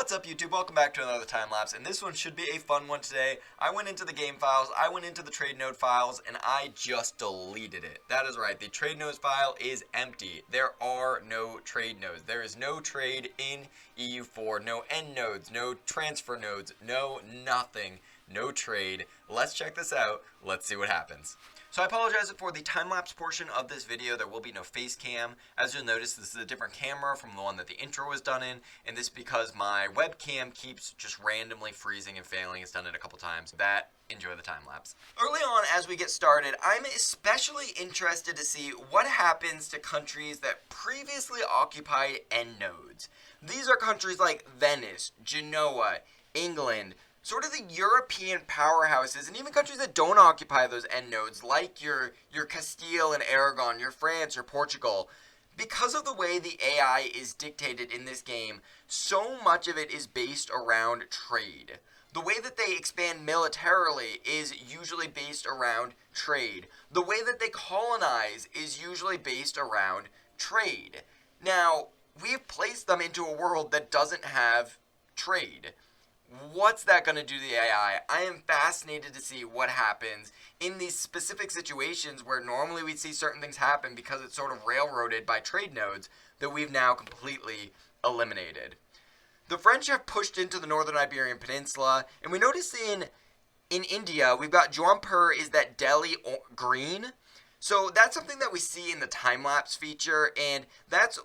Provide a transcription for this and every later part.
What's up, YouTube? Welcome back to another time lapse, and this one should be a fun one today. I went into the game files, I went into the trade node files, and I just deleted it. That is right, the trade nodes file is empty. There are no trade nodes. There is no trade in EU4, no end nodes, no transfer nodes, no nothing, no trade. Let's check this out. Let's see what happens. So I apologize for the time-lapse portion of this video. There will be no face cam. As you'll notice, this is a different camera from the one that the intro was done in, and this is because my webcam keeps just randomly freezing and failing. It's done it a couple times. Enjoy the time-lapse. Early on, as we get started, I'm especially interested to see what happens to countries that previously occupied end nodes. These are countries like Venice, Genoa, England, sort of the European powerhouses, and even countries that don't occupy those end nodes, like your Castile and Aragon, your France, your Portugal. Because of the way the AI is dictated in this game, so much of it is based around trade. The way that they expand militarily is usually based around trade. The way that they colonize is usually based around trade. Now, we've placed them into a world that doesn't have trade. What's that going to do to the AI? I am fascinated to see what happens in these specific situations where normally we'd see certain things happen because it's sort of railroaded by trade nodes that we've now completely eliminated. The French have pushed into the northern Iberian Peninsula, and we notice in India, we've got Jaunpur is that Delhi green. So that's something that we see in the time-lapse feature, and that's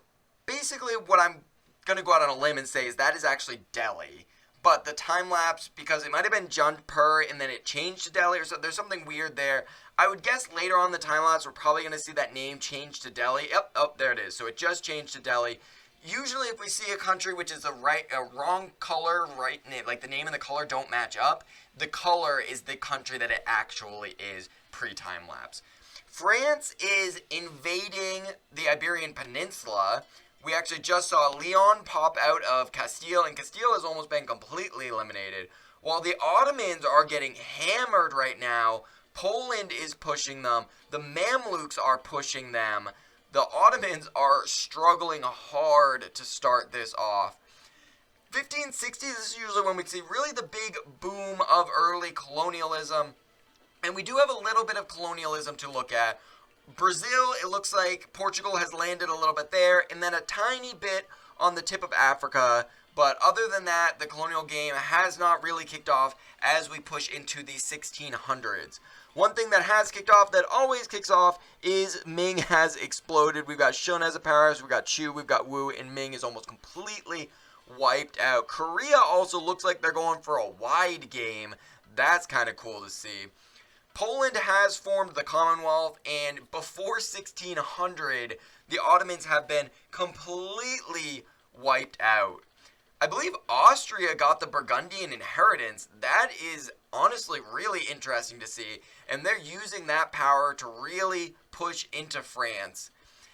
basically what I'm going to go out on a limb and say is that is actually Delhi. But the time-lapse, because it might have been Jaunpur and then it changed to Delhi, or so there's something weird there. I would guess later on the time-lapse we're probably going to see that name change to Delhi. Yep, oh, there it is. So it just changed to Delhi. Usually if we see a country which is a wrong color, right, like the name and the color don't match up, the color is the country that it actually is pre-time-lapse. France is invading the Iberian Peninsula. We actually just saw Leon pop out of Castile, and Castile has almost been completely eliminated. While the Ottomans are getting hammered right now, Poland is pushing them, the Mamluks are pushing them, the Ottomans are struggling hard to start this off. 1560s is usually when we see really the big boom of early colonialism, and we do have a little bit of colonialism to look at. Brazil, it looks like Portugal has landed a little bit there, and then a tiny bit on the tip of Africa. But other than that, the colonial game has not really kicked off as we push into the 1600s. One thing that has kicked off, that always kicks off, is Ming has exploded. We've got Shun as a powerhouse, we've got Chu, we've got Wu, and Ming is almost completely wiped out. Korea also looks like they're going for a wide game. That's kind of cool to see. Poland has formed the Commonwealth, and before 1600, the Ottomans have been completely wiped out. I believe Austria got the Burgundian inheritance. That is honestly really interesting to see, and they're using that power to really push into France.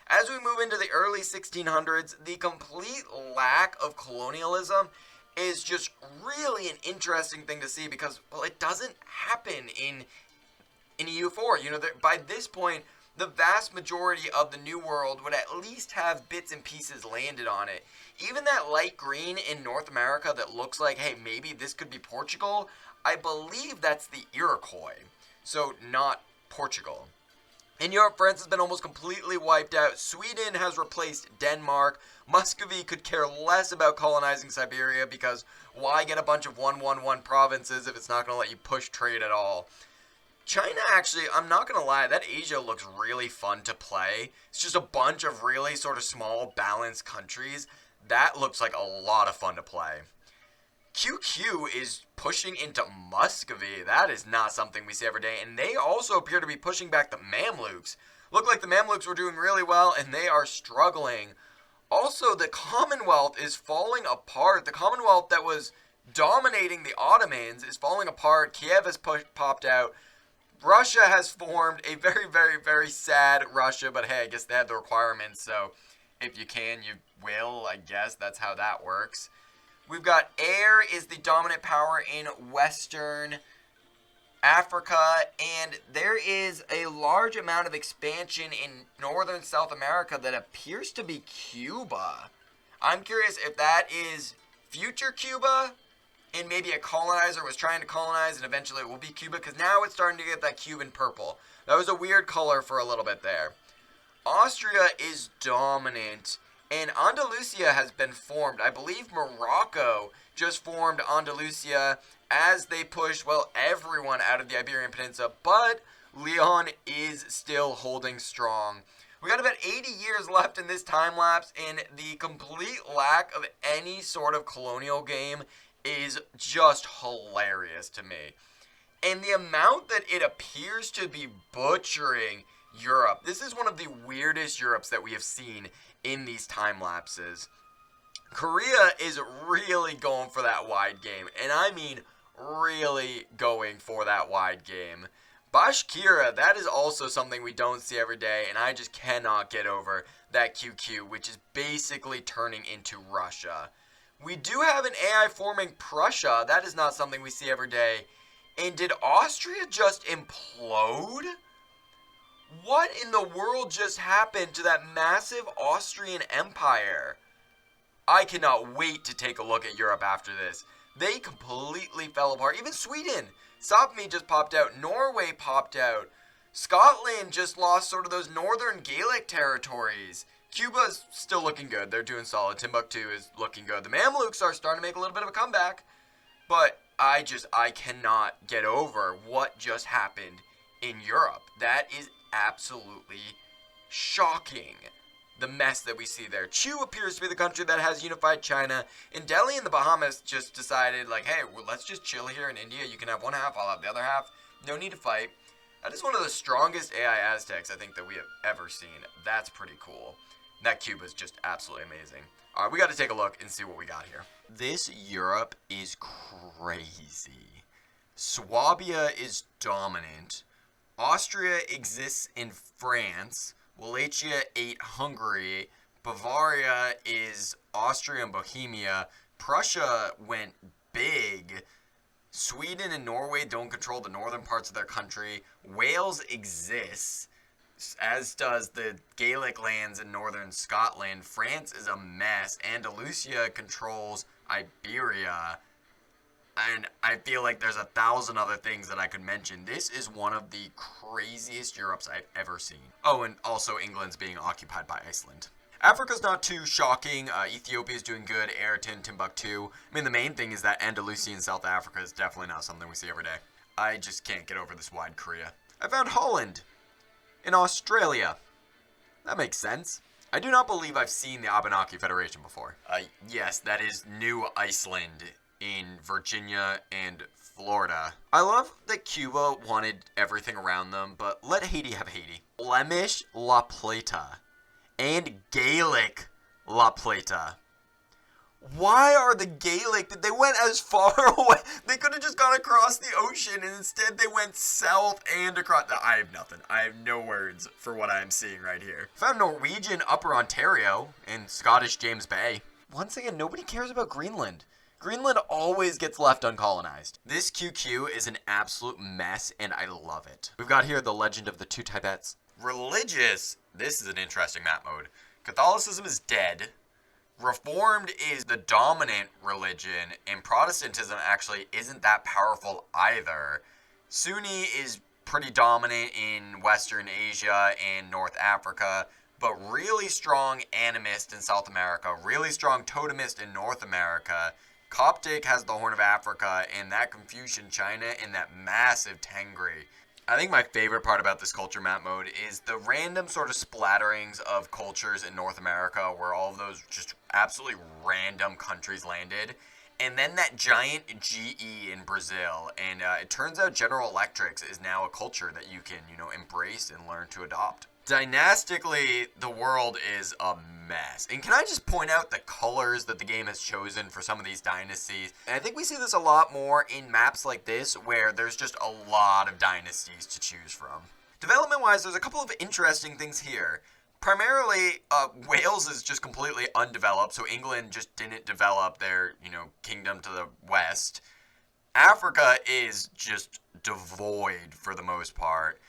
As we move into the early 1600s, the complete lack of colonialism is just really an interesting thing to see because, well, it doesn't happen in EU4. You know, by this point, the vast majority of the New World would at least have bits and pieces landed on it. Even that light green in North America that looks like, hey, maybe this could be Portugal, I believe that's the Iroquois, so not Portugal. In Europe, France has been almost completely wiped out. Sweden has replaced Denmark. Muscovy could care less about colonizing Siberia because why get a bunch of 111 provinces if it's not going to let you push trade at all? China, actually, I'm not going to lie, that Asia looks really fun to play. It's just a bunch of really sort of small, balanced countries. That looks like a lot of fun to play. QQ is pushing into Muscovy. That is not something we see every day. And they also appear to be pushing back the Mamluks. Look like the Mamluks were doing really well, and they are struggling. Also, the Commonwealth is falling apart. The Commonwealth that was dominating the Ottomans is falling apart. Kiev has popped out. Russia has formed a very, very, very sad Russia, but hey, I guess they had the requirements, so if you can, you will, I guess. That's how that works. We've got air is the dominant power in Western Africa, and there is a large amount of expansion in Northern South America that appears to be Cuba. I'm curious if that is future Cuba, and maybe a colonizer was trying to colonize, and eventually it will be Cuba, because now it's starting to get that Cuban purple. That was a weird color for a little bit there. Austria is dominant, and Andalusia has been formed. I believe Morocco just formed Andalusia as they pushed, well, everyone out of the Iberian Peninsula, but Leon is still holding strong. We got about 80 years left in this time lapse, and the complete lack of any sort of colonial game is just hilarious to me. And the amount that it appears to be butchering Europe. This is one of the weirdest Europes that we have seen in these time lapses. Korea is really going for that wide game, and I mean really going for that wide game. Bashkira, that is also something we don't see every day, and I just cannot get over that QQ, which is basically turning into Russia. We do have an AI forming Prussia. That is not something we see every day. And did Austria just implode? What in the world just happened to that massive Austrian Empire? I cannot wait to take a look at Europe after this. They completely fell apart. Even Sweden. Sapmi just popped out. Norway popped out. Scotland just lost sort of those northern Gaelic territories. Cuba's still looking good. They're doing solid. Timbuktu is looking good. The Mamluks are starting to make a little bit of a comeback. But I cannot get over what just happened in Europe. That is absolutely shocking. The mess that we see there. Chu appears to be the country that has unified China. And Delhi and the Bahamas just decided, like, hey, well, let's just chill here in India. You can have one half, I'll have the other half. No need to fight. That is one of the strongest AI Aztecs I think that we have ever seen. That's pretty cool. That cube is just absolutely amazing. All right, we got to take a look and see what we got here. This Europe is crazy. Swabia is dominant. Austria exists in France. Wallachia ate Hungary. Bavaria is Austria and Bohemia. Prussia went big. Sweden and Norway don't control the northern parts of their country. Wales exists, as does the Gaelic lands in northern Scotland. France is a mess. Andalusia controls Iberia. And I feel like there's 1,000 other things that I could mention. This is one of the craziest Europes I've ever seen. Oh, and also England's being occupied by Iceland. Africa's not too shocking. Ethiopia is doing good. Eritrea, Timbuktu. I mean, the main thing is that Andalusia in South Africa is definitely not something we see every day. I just can't get over this wide Korea. I found Holland in Australia. That makes sense. I do not believe I've seen the Abenaki Federation before. Yes, that is New Iceland in Virginia and Florida. I love that Cuba wanted everything around them, but let Haiti have Haiti. Flemish La Plata and Gaelic La Plata. Why are the Gaelic, they went as far away? They could have just gone across the ocean, and instead they went south and across. I have nothing. I have no words for what I am seeing right here. Found Norwegian Upper Ontario and Scottish James Bay. Once again, nobody cares about Greenland. Greenland always gets left uncolonized. This QQ is an absolute mess, and I love it. We've got here the legend of the two Tibets. Religious. This is an interesting map mode. Catholicism is dead. Reformed is the dominant religion, and Protestantism actually isn't that powerful either. Sunni is pretty dominant in Western Asia and North Africa, but really strong animist in South America, really strong totemist in North America. Coptic has the Horn of Africa, and that Confucian China, and that massive Tengri. I think my favorite part about this culture map mode is the random sort of splatterings of cultures in North America where all of those just absolutely random countries landed. And then that giant GE in Brazil. And it turns out General Electric is now a culture that you can, embrace and learn to adopt. Dynastically, the world is a mess. And can I just point out the colors that the game has chosen for some of these dynasties? And I think we see this a lot more in maps like this, where there's just a lot of dynasties to choose from. Development-wise, there's a couple of interesting things here. Primarily, Wales is just completely undeveloped, so England just didn't develop their, kingdom to the west. Africa is just devoid for the most part.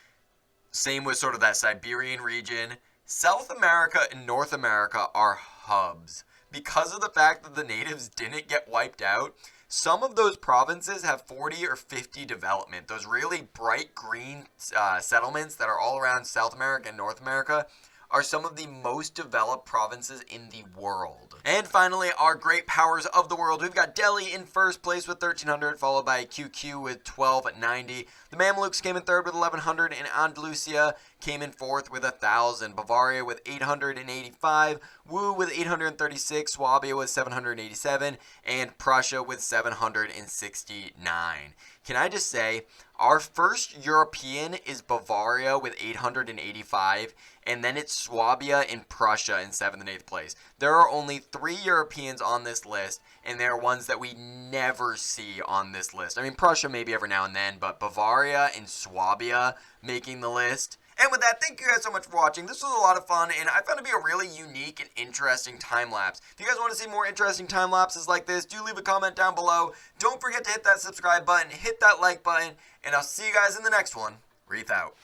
Same with sort of that Siberian region. South America and North America are hubs because of the fact that the natives didn't get wiped out, some of those provinces have 40 or 50 development. Those really bright green settlements that are all around South America and North America are some of the most developed provinces in the world. And finally, our great powers of the world. We've got Delhi in first place with 1,300, followed by QQ with 1,290. The Mamluks came in third with 1,100, and Andalusia came in fourth with 1,000. Bavaria with 885, Wu with 836, Swabia with 787, and Prussia with 769. Can I just say, our first European is Bavaria with 885, and then it's Swabia and Prussia in 7th and 8th place. There are only 3 Europeans on this list, and they're ones that we never see on this list. I mean, Prussia maybe every now and then, but Bavaria and Swabia making the list. And with that, thank you guys so much for watching. This was a lot of fun, and I found it to be a really unique and interesting time lapse. If you guys want to see more interesting time lapses like this, do leave a comment down below. Don't forget to hit that subscribe button, hit that like button, and I'll see you guys in the next one. Reef out.